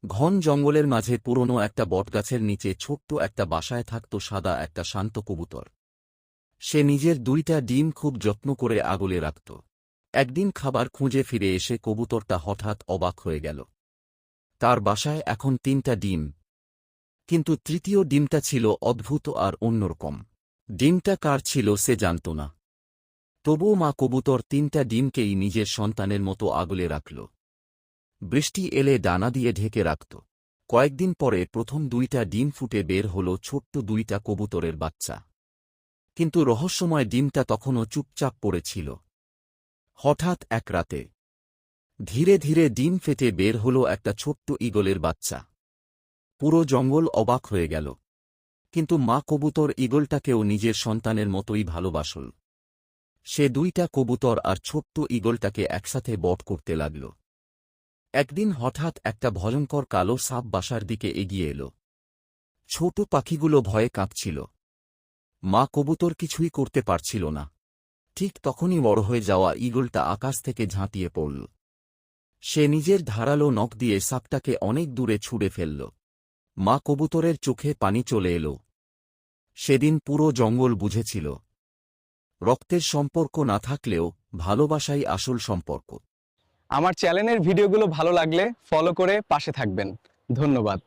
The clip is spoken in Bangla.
ঘন জঙ্গলের মাঝে পুরনো একটা বটগাছের নিচে ছোট্ট একটা বাসায় থাকত সাদা একটা শান্ত কবুতর। সে নিজের 2টা ডিম খুব যত্ন করে আগলে রাখত। একদিন খাবার খুঁজে ফিরে এসে কবুতরটা হঠাৎ অবাক হয়ে গেল। তার বাসায় এখন 3টা ডিম, কিন্তু তৃতীয় ডিমটা ছিল অদ্ভুত আর অন্যরকম। ডিমটা কার ছিল সে জানত না। তবুও মা কবুতর 3টা ডিমকেই নিজের সন্তানের মতো আগলে রাখল। বৃষ্টি এলে ডানা দিয়ে ঢেকে রাখত। কয়েকদিন পরে প্রথম 2টা ডিম ফুটে বের হল ছোট্ট 2টা কবুতরের বাচ্চা। কিন্তু রহস্যময় ডিমটা তখনও চুপচাপ পড়েছিল। হঠাৎ এক রাতে ধীরে ধীরে ডিম ফেটে বের হল একটা ছোট্ট ঈগলের বাচ্চা। পুরো জঙ্গল অবাক হয়ে গেল। কিন্তু মা কবুতর ঈগলটাকেও নিজের সন্তানের মতোই ভালোবাসল। সে 2টা কবুতর আর ছোট্ট ঈগলটাকে একসাথে বট করতে লাগল। একদিন হঠাৎ একটা ভয়ঙ্কর কালো সাপ বাসার দিকে এগিয়ে এল। ছোট পাখিগুলো ভয়ে কাঁপছিল। মা কবুতর কিছুই করতে পারছিল না। ঠিক তখনই বড় হয়ে যাওয়া ঈগলটা আকাশ থেকে ঝাঁপিয়ে পড়ল। সে নিজের ধারালো নখ দিয়ে সাপটাকে অনেক দূরে ছুঁড়ে ফেলল। মা কবুতরের চোখে পানি চলে এল। সেদিন পুরো জঙ্গল বুঝেছিল, রক্তের সম্পর্ক না থাকলেও ভালোবাসাই আসল সম্পর্ক। আমার চ্যানেলের ভিডিওগুলো ভালো লাগলে ফলো করে পাশে থাকবেন। ধন্যবাদ।